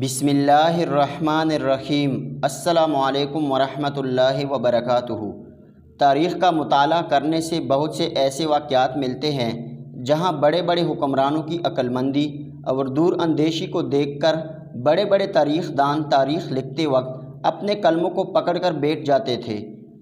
बिस्मिल्लाहिर्रहमानिर्रहीम। अस्सलामु अलैकुम वरहमतुल्लाहि वबरकातुहू। तारीख़ का मुताला करने से बहुत से ऐसे वाक़यात मिलते हैं जहां बड़े बड़े हुक्मरानों की अक्लमंदी और दूर अंदेशी को देखकर बड़े बड़े तारीख़ दान तारीख़ लिखते वक्त अपने कलमों को पकड़कर बैठ जाते थे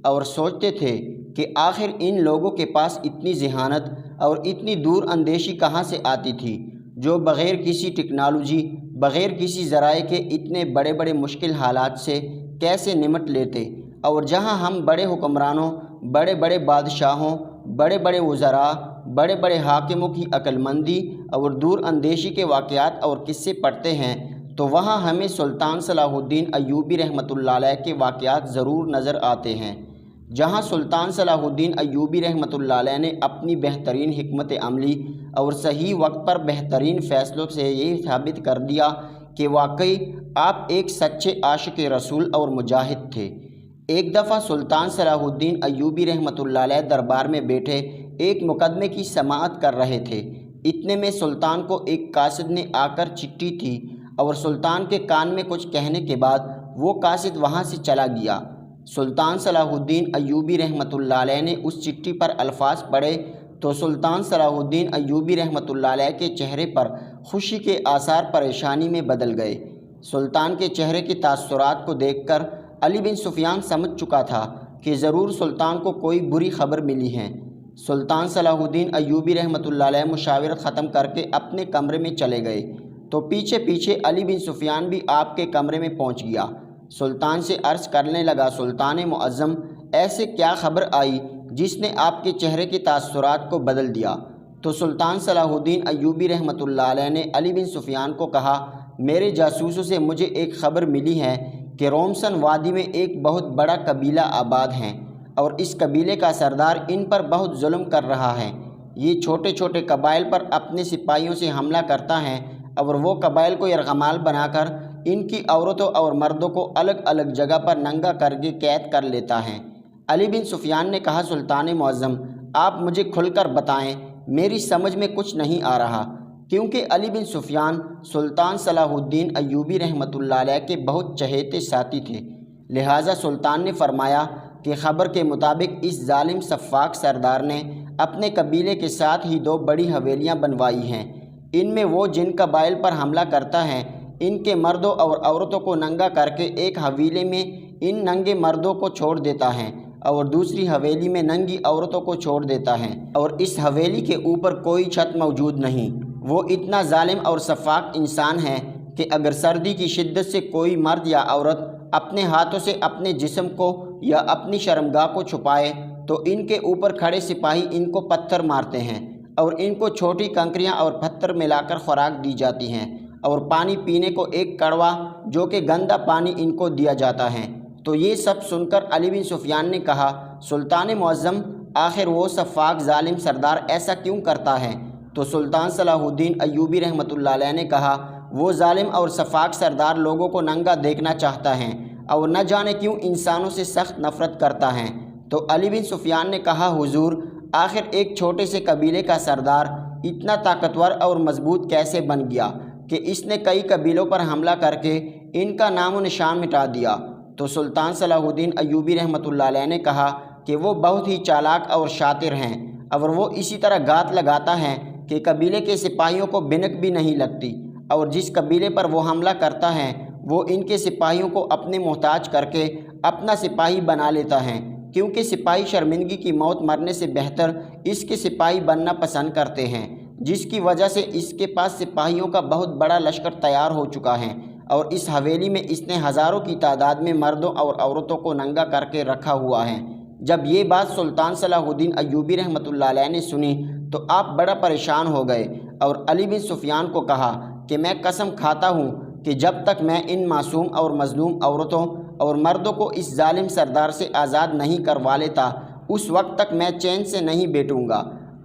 और सोचते थे कि आखिर इन लोगों के पास इतनी ज़हानत और इतनी दूर अंदेशी कहाँ से आती थी, जो बग़ैर किसी टेक्नोलॉजी बग़ैर किसी ज़राए के इतने बड़े बड़े मुश्किल हालात से कैसे निमट लेते। और जहां हम बड़े हुक्मरानों, बड़े बड़े बादशाहों, बड़े बड़े वज़रा, बड़े बड़े हाकिमों की अक्लमंदी और दूर अंदेशी के वाक़यात और किस्से पढ़ते हैं तो वहां हमें सुल्तान सलाहुद्दीन अय्यूबी रहमतुल्लाह अलैह के वाक़यात ज़रूर नज़र आते हैं। जहां सुल्तान सलाहुद्दीन अय्यूबी रहमतुल्लाह अलैह ने अपनी बेहतरीन हिकमत अमली और सही वक्त पर बेहतरीन फ़ैसलों से ये साबित कर दिया कि वाकई आप एक सच्चे आशिक़ रसूल और मुजाहिद थे। एक दफ़ा सुल्तान सलाहुद्दीन अय्यूबी रहमतुल्लाह अलैह दरबार में बैठे एक मुकदमे की समाअत कर रहे थे। इतने में सुल्तान को एक कासिद ने आकर चिट्ठी थी और सुल्तान के कान में कुछ कहने के बाद वो कासिद वहाँ से चला गया। सुल्तान सलाहुद्दीन अय्यूबी रहमतुल्लाह अलैह ने उस चिट्ठी पर अल्फाज पढ़े तो सुल्तान सलाहुद्दीन अय्यूबी रहमतुल्लाह अलैह के चेहरे पर खुशी के आसार परेशानी में बदल गए। सुल्तान के चेहरे के तासुरात को देखकर अली बिन सुफियान समझ चुका था कि ज़रूर सुल्तान को कोई बुरी खबर मिली है। सुल्तान सलाहुद्दीन अय्यूबी रहमतुल्लाह अलैह मुशावरत ख़त्म करके अपने कमरे में चले गए तो पीछे पीछे अली बिन सुफियान भी आपके कमरे में पहुंच गया। सुल्तान से अर्ज़ करने लगा, सुल्तान मुअज़्ज़म, ऐसे क्या खबर आई जिसने आपके चेहरे के तासुरात को बदल दिया? तो सुल्तान सलाहुद्दीन अय्यूबी रहमतुल्लाह अलैह ने अली बिन सुफियान को कहा, मेरे जासूसों से मुझे एक ख़बर मिली है कि रोमसन वादी में एक बहुत बड़ा कबीला आबाद है और इस कबीले का सरदार इन पर बहुत जुल्म कर रहा है। ये छोटे छोटे कबाइल पर अपने सिपाहियों से हमला करता है और वो कबाइल को यरगमाल बनाकर इनकी औरतों और मर्दों को अलग अलग जगह पर नंगा करके कैद कर लेता है। अली बिन सुफियान ने कहा, सुल्तान मुअज़्ज़म, आप मुझे खुलकर बताएं, मेरी समझ में कुछ नहीं आ रहा। क्योंकि अली बिन सुफियान सुल्तान सलाहुद्दीन अय्यूबी रहमतुल्लाह अलैह के बहुत चहेते साथी थे। लिहाजा सुल्तान ने फरमाया कि ख़बर के मुताबिक इस जालिम सफ़ाक सरदार ने अपने कबीले के साथ ही दो बड़ी हवेलियाँ बनवाई हैं। इनमें वो जिन कबाइल पर हमला करता है इनके मर्दों और औरतों को नंगा करके एक हवेली में इन नंगे मर्दों को छोड़ देता है और दूसरी हवेली में नंगी औरतों को छोड़ देता है और इस हवेली के ऊपर कोई छत मौजूद नहीं। वो इतना जालिम और सफ़ाक इंसान है कि अगर सर्दी की शिद्दत से कोई मर्द या औरत अपने हाथों से अपने जिस्म को या अपनी शर्मगाह को छुपाए तो इनके ऊपर खड़े सिपाही इनको पत्थर मारते हैं और इनको छोटी कंकरियां और पत्थर मिलाकर खुराक दी जाती हैं और पानी पीने को एक कड़वा जो कि गंदा पानी इनको दिया जाता है। तो ये सब सुनकर अली बिन सुफियान ने कहा, सुल्तान मुअज़्ज़म, आखिर वो सफ़ाक जालिम सरदार ऐसा क्यों करता है? तो सुल्तान सलाहुद्दीन अय्यूबी रहमतुल्लाह अलैह ने कहा, वो जालिम और सफ़ाक सरदार लोगों को नंगा देखना चाहता है और न जाने क्यों इंसानों से सख्त नफ़रत करता है। तो अली बिन सुफियान ने कहा, हुजूर, आखिर एक छोटे से कबीले का सरदार इतना ताकतवर और मजबूत कैसे बन गया कि इसने कई कबीलों पर हमला करके इनका नामो निशान मिटा दिया? तो सुल्तान सलाहुद्दीन अय्यूबी रहमतुल्लाह अलैह ने कहा कि वो बहुत ही चालाक और शातिर हैं और वो इसी तरह घात लगाता है कि कबीले के सिपाहियों को बिनक भी नहीं लगती और जिस कबीले पर वो हमला करता है वो इनके सिपाहियों को अपने मोहताज करके अपना सिपाही बना लेता है, क्योंकि सिपाही शर्मिंदगी की मौत मरने से बेहतर इसके सिपाही बनना पसंद करते हैं, जिसकी वजह से इसके पास सिपाहियों का बहुत बड़ा लश्कर तैयार हो चुका है और इस हवेली में इसने हज़ारों की तादाद में मर्दों और औरतों को नंगा करके रखा हुआ है। जब ये बात सुल्तान सलाहुद्दीन अय्यूबी रहमतुल्लाह अलैह ने सुनी तो आप बड़ा परेशान हो गए और अली बिन सुफियान को कहा कि मैं कसम खाता हूँ कि जब तक मैं इन मासूम और मज़लूम औरतों और मर्दों को इस जालिम सरदार से आज़ाद नहीं करवा लेता उस वक्त तक मैं चैन से नहीं बैठूँगा।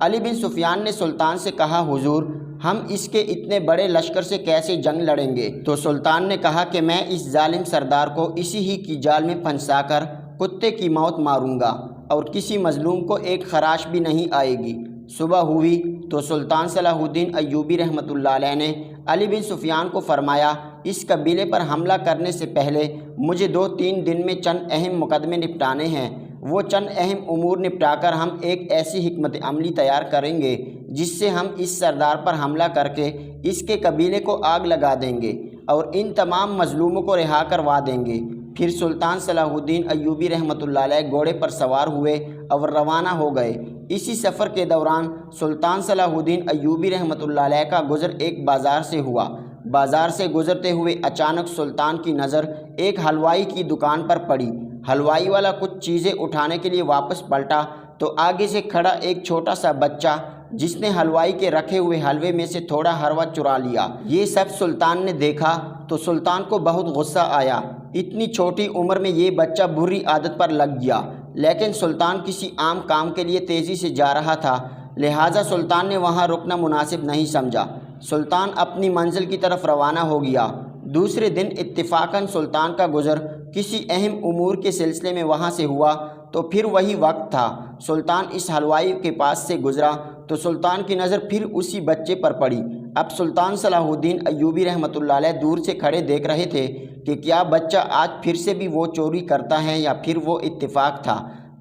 अली बिन सुफियान ने सुल्तान से कहा, हुजूर, हम इसके इतने बड़े लश्कर से कैसे जंग लड़ेंगे? तो सुल्तान ने कहा कि मैं इस जालिम सरदार को इसी ही की जाल में फंसाकर कुत्ते की मौत मारूंगा और किसी मजलूम को एक खराश भी नहीं आएगी। सुबह हुई तो सुल्तान सलाहुद्दीन अय्यूबी रहमतुल्लाह अलैह ने अली बिन सुफियान को फरमाया इस कबीले पर हमला करने से पहले मुझे 2-3 दिन में चंद अहम मुकदमे निपटाने हैं। वो चंद अहम उमूर निपटाकर हम एक ऐसी हिकमत अमली तैयार करेंगे जिससे हम इस सरदार पर हमला करके इसके कबीले को आग लगा देंगे और इन तमाम मजलूमों को रिहा करवा देंगे। फिर सुल्तान सलाहुद्दीन अय्यूबी रहमतुल्लाह अलैह घोड़े पर सवार हुए और रवाना हो गए। इसी सफ़र के दौरान सुल्तान सलाहुद्दीन अय्यूबी रहमतुल्लाह अलैह का गुज़र एक बाज़ार से हुआ। बाज़ार से गुज़रते हुए अचानक सुल्तान की नज़र एक हलवाई की दुकान पर पड़ी। हलवाई वाला कुछ चीज़ें उठाने के लिए वापस पलटा तो आगे से खड़ा एक छोटा सा बच्चा, जिसने हलवाई के रखे हुए हलवे में से थोड़ा हलवा चुरा लिया। ये सब सुल्तान ने देखा तो सुल्तान को बहुत गुस्सा आया। इतनी छोटी उम्र में ये बच्चा बुरी आदत पर लग गया, लेकिन सुल्तान किसी आम काम के लिए तेज़ी से जा रहा था, लिहाजा सुल्तान ने वहाँ रुकना मुनासिब नहीं समझा। सुल्तान अपनी मंजिल की तरफ रवाना हो गया। दूसरे दिन इत्तिफाकन सुल्तान का गुज़र किसी अहम उमूर के सिलसिले में वहाँ से हुआ तो फिर वही वक्त था। सुल्तान इस हलवाई के पास से गुज़रा तो सुल्तान की नज़र फिर उसी बच्चे पर पड़ी। अब सुल्तान सलाहुद्दीन अय्यूबी रहमतुल्लाह अलैह दूर से खड़े देख रहे थे कि क्या बच्चा आज फिर से भी वो चोरी करता है या फिर वो इत्तिफाक था।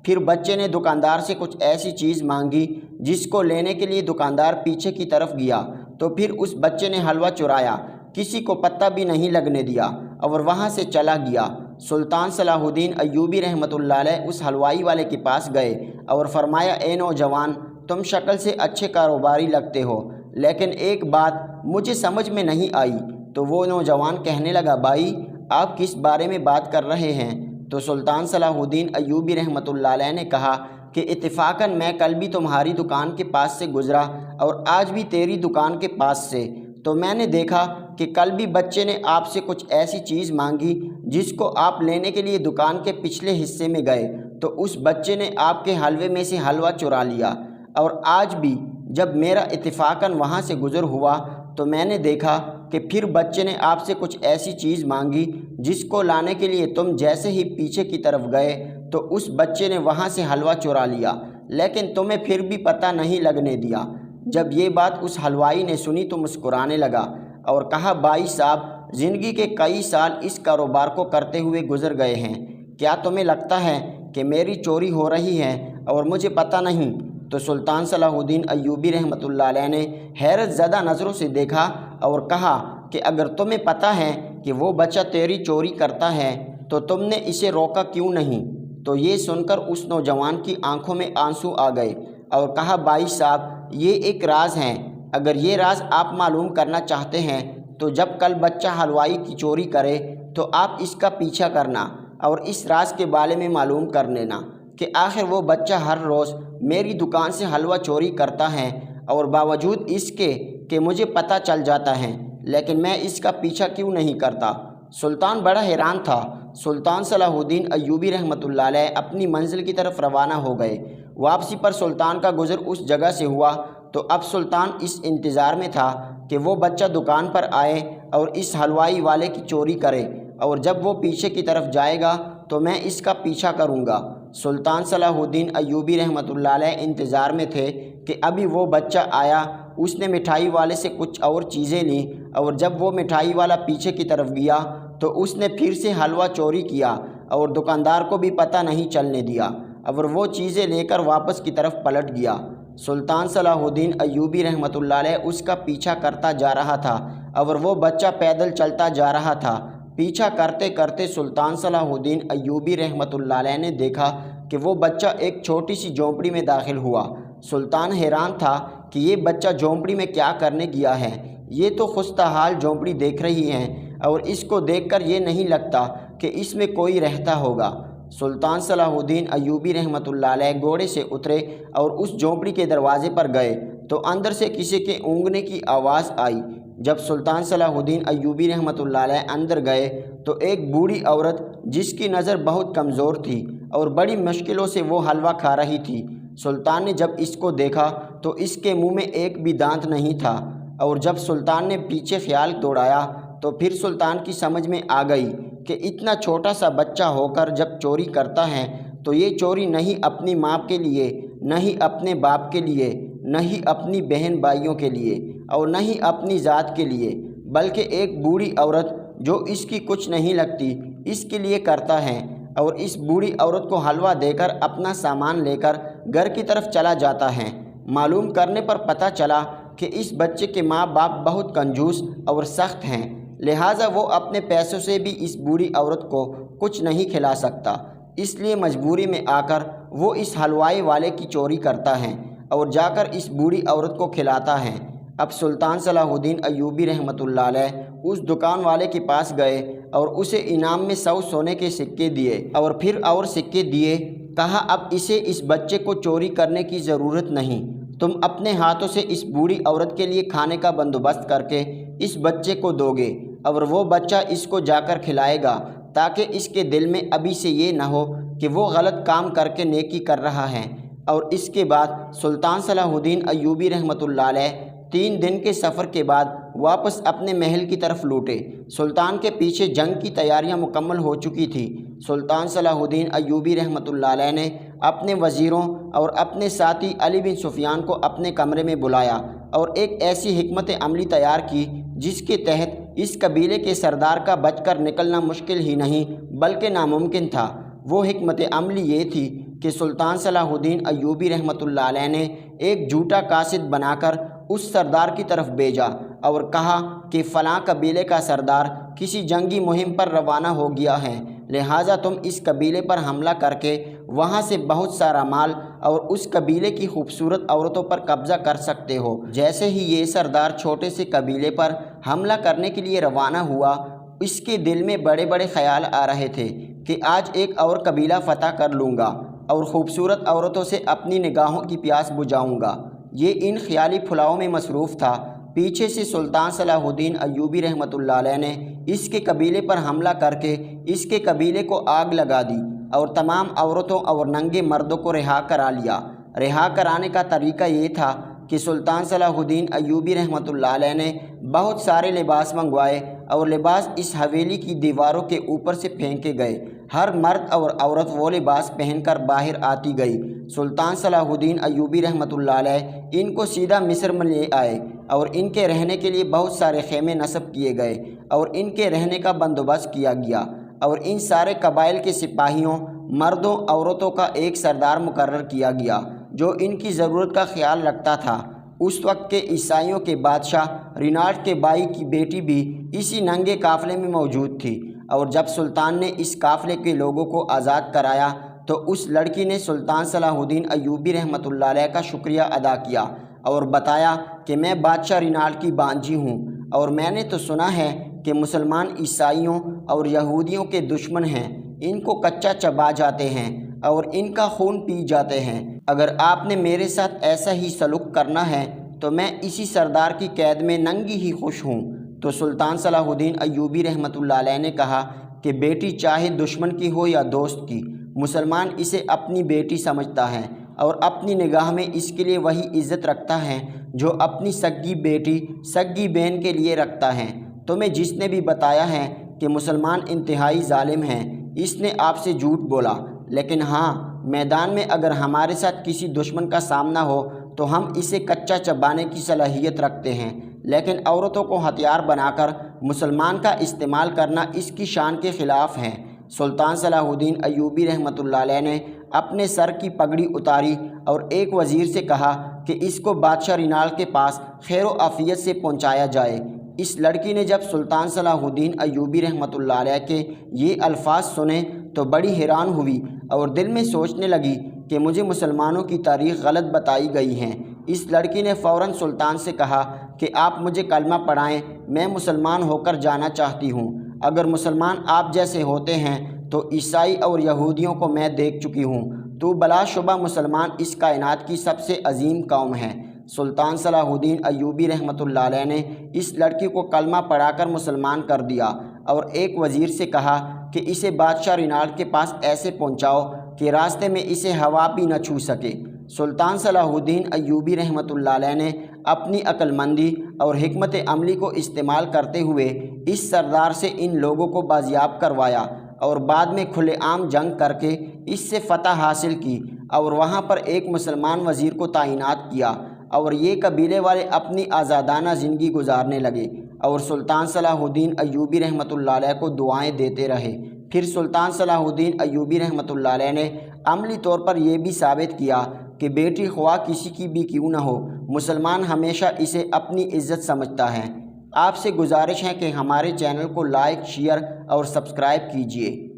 फिर बच्चे ने दुकानदार से कुछ ऐसी चीज़ मांगी जिसको लेने के लिए दुकानदार पीछे की तरफ गया तो फिर उस बच्चे ने हलवा चुराया, किसी को पता भी नहीं लगने दिया और वहाँ से चला गया। सुल्तान सलाहुद्दीन अय्यूबी रहमतुल्लाह अलैह उस हलवाई वाले के पास गए और फरमाया, ए नौजवान, तुम शक्ल से अच्छे कारोबारी लगते हो, लेकिन एक बात मुझे समझ में नहीं आई। तो वो नौजवान कहने लगा, भाई आप किस बारे में बात कर रहे हैं? तो सुल्तान सलाहुद्दीन अय्यूबी रहमतुल्लाह अलैह ने कहा कि इत्तिफाकन मैं कल भी तुम्हारी दुकान के पास से गुज़रा और आज भी तेरी दुकान के पास से, तो मैंने देखा कि कल भी बच्चे ने आपसे कुछ ऐसी चीज़ मांगी जिसको आप लेने के लिए दुकान के पिछले हिस्से में गए तो उस बच्चे ने आपके हलवे में से हलवा चुरा लिया, और आज भी जब मेरा इत्तिफाकन वहाँ से गुज़र हुआ तो मैंने देखा कि फिर बच्चे ने आपसे कुछ ऐसी चीज़ मांगी जिसको लाने के लिए तुम जैसे ही पीछे की तरफ गए तो उस बच्चे ने वहाँ से हलवा चुरा लिया, लेकिन तुम्हें फिर भी पता नहीं लगने दिया। जब ये बात उस हलवाई ने सुनी तो मुस्कुराने लगा और कहा, भाई साहब, ज़िंदगी के कई साल इस कारोबार को करते हुए गुजर गए हैं, क्या तुम्हें लगता है कि मेरी चोरी हो रही है और मुझे पता नहीं? तो सुल्तान सलाहुद्दीन अय्यूबी रहमतुल्लाह अलैह ने हैरत ज़दा नज़रों से देखा और कहा कि अगर तुम्हें पता है कि वो बच्चा तेरी चोरी करता है तो तुमने इसे रोका क्यों नहीं? तो ये सुनकर उस नौजवान की आंखों में आंसू आ गए और कहा, भाई साहब, ये एक राज है, अगर ये राज आप मालूम करना चाहते हैं तो जब कल बच्चा हलवाई की चोरी करे तो आप इसका पीछा करना और इस राज के बारे में मालूम कर लेना कि आखिर वो बच्चा हर रोज़ मेरी दुकान से हलवा चोरी करता है और बावजूद इसके कि मुझे पता चल जाता है, लेकिन मैं इसका पीछा क्यों नहीं करता। सुल्तान बड़ा हैरान था। सुल्तान सलाहुद्दीन अय्यूबी रहमतुल्लाह अलैह अपनी मंजिल की तरफ रवाना हो गए। वापसी पर सुल्तान का गुज़र उस जगह से हुआ तो अब सुल्तान इस इंतज़ार में था कि वो बच्चा दुकान पर आए और इस हलवाई वाले की चोरी करे, और जब वो पीछे की तरफ जाएगा तो मैं इसका पीछा करूँगा। सुल्तान सलाहुद्दीन अय्यूबी रहमतुल्लाह अलैह इंतज़ार में थे कि अभी वो बच्चा आया। उसने मिठाई वाले से कुछ और चीज़ें लीं और जब वो मिठाई वाला पीछे की तरफ गया तो उसने फिर से हलवा चोरी किया और दुकानदार को भी पता नहीं चलने दिया और वो चीज़ें लेकर वापस की तरफ पलट गया। सुल्तान सलाहुद्दीन अय्यूबी रहमतुल्लाह अलैह उसका पीछा करता जा रहा था और वो बच्चा पैदल चलता जा रहा था। पीछा करते करते सुल्तान सलाहुद्दीन अय्यूबी रहमतुल्लाह अलैह ने देखा कि वो बच्चा एक छोटी सी झोंपड़ी में दाखिल हुआ। सुल्तान हैरान था कि ये बच्चा झोंपड़ी में क्या करने गया है। ये तो खुश्तहाल झोंपड़ी देख रही हैं और इसको देखकर ये नहीं लगता कि इसमें कोई रहता होगा। सुल्तान सलाहुद्दीन अय्यूबी रहमतुल्लाह अलैह घोड़े से उतरे और उस झोंपड़ी के दरवाजे पर गए तो अंदर से किसी के ऊँगने की आवाज़ आई। जब सुल्तान सलाहुद्दीन अय्यूबी रहमतुल्लाह अलैह अंदर गए तो एक बूढ़ी औरत, जिसकी नज़र बहुत कमज़ोर थी और बड़ी मुश्किलों से वो हलवा खा रही थी। सुल्तान ने जब इसको देखा तो इसके मुंह में एक भी दांत नहीं था, और जब सुल्तान ने पीछे ख्याल दौड़ाया तो फिर सुल्तान की समझ में आ गई कि इतना छोटा सा बच्चा होकर जब चोरी करता है तो ये चोरी नहीं अपनी माँ के लिए, न ही अपने बाप के लिए, न ही अपनी बहन भाइयों के लिए और न ही अपनी ज़ात के लिए, बल्कि एक बूढ़ी औरत جو اس کی کچھ نہیں لگتی اس کے لیے کرتا ہے اور اس بوڑھی عورت کو حلوہ دے کر اپنا سامان لے کر گھر کی طرف چلا جاتا ہے۔ معلوم کرنے پر پتہ چلا کہ اس بچے کے ماں باپ بہت کنجوس اور سخت ہیں، لہٰذا وہ اپنے پیسوں سے بھی اس بوڑھی عورت کو کچھ نہیں کھلا سکتا، اس لیے مجبوری میں آ کر وہ اس حلوائی والے کی چوری کرتا ہے اور جا کر اس بوڑھی عورت کو کھلاتا ہے۔ اب سلطان صلاح الدین ایوبی رحمۃ اللہ علیہ اس دکان والے کے پاس گئے اور اسے انعام میں 100 سونے کے سکے دیے اور پھر اور سکے دیے۔ کہا اب اسے اس بچے کو چوری کرنے کی ضرورت نہیں، تم اپنے ہاتھوں سے اس بوڑھی عورت کے لیے کھانے کا بندوبست کر کے اس بچے کو دو گے اور وہ بچہ اس کو جا کر کھلائے گا تاکہ اس کے دل میں ابھی سے یہ نہ ہو کہ وہ غلط کام کر کے نیکی کر رہا ہے۔ اور اس کے بعد سلطان صلاح الدین ایوبی رحمۃ اللہ علیہ 3 دن کے سفر کے بعد واپس اپنے محل کی طرف لوٹے۔ سلطان کے پیچھے جنگ کی تیاریاں مکمل ہو چکی تھی۔ سلطان صلاح الدین ایوبی رحمۃ اللہ علیہ نے اپنے وزیروں اور اپنے ساتھی علی بن سفیان کو اپنے کمرے میں بلایا اور ایک ایسی حکمت عملی تیار کی جس کے تحت اس قبیلے کے سردار کا بچ کر نکلنا مشکل ہی نہیں بلکہ ناممکن تھا۔ وہ حکمت عملی یہ تھی کہ سلطان صلاح الدین ایوبی رحمۃ اللہ علیہ نے ایک جھوٹا قاصد بنا کر اس سردار کی طرف بھیجا اور کہا کہ فلاں قبیلے کا سردار کسی جنگی مہم پر روانہ ہو گیا ہے، لہٰذا تم اس قبیلے پر حملہ کر کے وہاں سے بہت سارا مال اور اس قبیلے کی خوبصورت عورتوں پر قبضہ کر سکتے ہو۔ جیسے ہی یہ سردار چھوٹے سے قبیلے پر حملہ کرنے کے لیے روانہ ہوا، اس کے دل میں بڑے بڑے خیال آ رہے تھے کہ آج ایک اور قبیلہ فتح کر لوں گا اور خوبصورت عورتوں سے اپنی نگاہوں کی پیاس بجھاؤں گا۔ یہ ان خیالی پھلاؤں میں مصروف تھا۔ پیچھے سے سلطان صلاح الدین ایوبی رحمۃ اللہ علیہ نے اس کے قبیلے پر حملہ کر کے اس کے قبیلے کو آگ لگا دی اور تمام عورتوں اور ننگے مردوں کو رہا کرا لیا۔ رہا کرانے کا طریقہ یہ تھا کہ سلطان صلاح الدین ایوبی رحمۃ اللہ علیہ نے بہت سارے لباس منگوائے اور لباس اس حویلی کی دیواروں کے اوپر سے پھینکے گئے۔ ہر مرد اور عورت وہ لباس پہن کر باہر آتی گئی۔ سلطان صلاح الدین ایوبی رحمۃ اللہ علیہ ان کو سیدھا مصر میں لے آئے اور ان کے رہنے کے لیے بہت سارے خیمے نصب کیے گئے اور ان کے رہنے کا بندوبست کیا گیا اور ان سارے قبائل کے سپاہیوں، مردوں، عورتوں کا ایک سردار مقرر کیا گیا جو ان کی ضرورت کا خیال رکھتا تھا۔ اس وقت کے عیسائیوں کے بادشاہ رینالڈ کے بھائی کی بیٹی بھی اسی ننگے قافلے میں موجود تھی، اور جب سلطان نے اس قافلے کے لوگوں کو آزاد کرایا تو اس لڑکی نے سلطان صلاح الدین ایوبی رحمۃ اللہ علیہ کا شکریہ ادا کیا اور بتایا کہ میں بادشاہ رینالڈ کی بانجی ہوں اور میں نے تو سنا ہے کہ مسلمان عیسائیوں اور یہودیوں کے دشمن ہیں، ان کو کچا چبا جاتے ہیں اور ان کا خون پی جاتے ہیں۔ اگر آپ نے میرے ساتھ ایسا ہی سلوک کرنا ہے تو میں اسی سردار کی قید میں ننگی ہی خوش ہوں۔ تو سلطان صلاح الدین ایوبی رحمۃ اللہ علیہ نے کہا کہ بیٹی چاہے دشمن کی ہو یا دوست کی، مسلمان اسے اپنی بیٹی سمجھتا ہے اور اپنی نگاہ میں اس کے لیے وہی عزت رکھتا ہے جو اپنی سگی بیٹی، سگی بہن کے لیے رکھتا ہے۔ تمہیں جس نے بھی بتایا ہے کہ مسلمان انتہائی ظالم ہیں، اس نے آپ سے جھوٹ بولا، لیکن ہاں، میدان میں اگر ہمارے ساتھ کسی دشمن کا سامنا ہو تو ہم اسے کچا چبانے کی صلاحیت رکھتے ہیں، لیکن عورتوں کو ہتھیار بنا کر مسلمان کا استعمال کرنا اس کی شان کے خلاف ہے۔ سلطان صلاح الدین ایوبی رحمۃ اللہ علیہ نے اپنے سر کی پگڑی اتاری اور ایک وزیر سے کہا کہ اس کو بادشاہ رینالڈ کے پاس خیر و عافیت سے پہنچایا جائے۔ اس لڑکی نے جب سلطان صلاح الدین ایوبی رحمۃ اللہ علیہ کے یہ الفاظ سنے تو بڑی حیران ہوئی اور دل میں سوچنے لگی کہ مجھے مسلمانوں کی تاریخ غلط بتائی گئی ہے۔ اس لڑکی نے فوراً سلطان سے کہا کہ آپ مجھے کلمہ پڑھائیں، میں مسلمان ہو کر جانا چاہتی ہوں۔ اگر مسلمان آپ جیسے ہوتے ہیں تو عیسائی اور یہودیوں کو میں دیکھ چکی ہوں، تو بلا شبہ مسلمان اس کائنات کی سب سے عظیم قوم ہے۔ سلطان صلاح الدین ایوبی رحمۃ اللہ علیہ نے اس لڑکی کو کلمہ پڑھا کر مسلمان کر دیا اور ایک وزیر سے کہا کہ اسے بادشاہ رینالڈ کے پاس ایسے پہنچاؤ کہ راستے میں اسے ہوا بھی نہ چھو سکے۔ سلطان صلاح الدین ایوبی رحمۃ اللہ علیہ نے اپنی عقل مندی اور حکمت عملی کو استعمال کرتے ہوئے اس سردار سے ان لوگوں کو بازیاب کروایا اور بعد میں کھلے عام جنگ کر کے اس سے فتح حاصل کی اور وہاں پر ایک مسلمان وزیر کو تعینات کیا اور یہ قبیلے والے اپنی آزادانہ زندگی گزارنے لگے۔ اور سلطان صلاح الدین ایوبی رحمۃ اللہ علیہ کو دعائیں دیتے رہے۔ پھر سلطان صلاح الدین ایوبی رحمۃ اللہ علیہ نے عملی طور پر یہ بھی ثابت کیا کہ بیٹی خواہ کسی کی بھی کیوں نہ ہو، مسلمان ہمیشہ اسے اپنی عزت سمجھتا ہے۔ آپ سے گزارش ہے کہ ہمارے چینل کو لائک، شیئر اور سبسکرائب کیجیے۔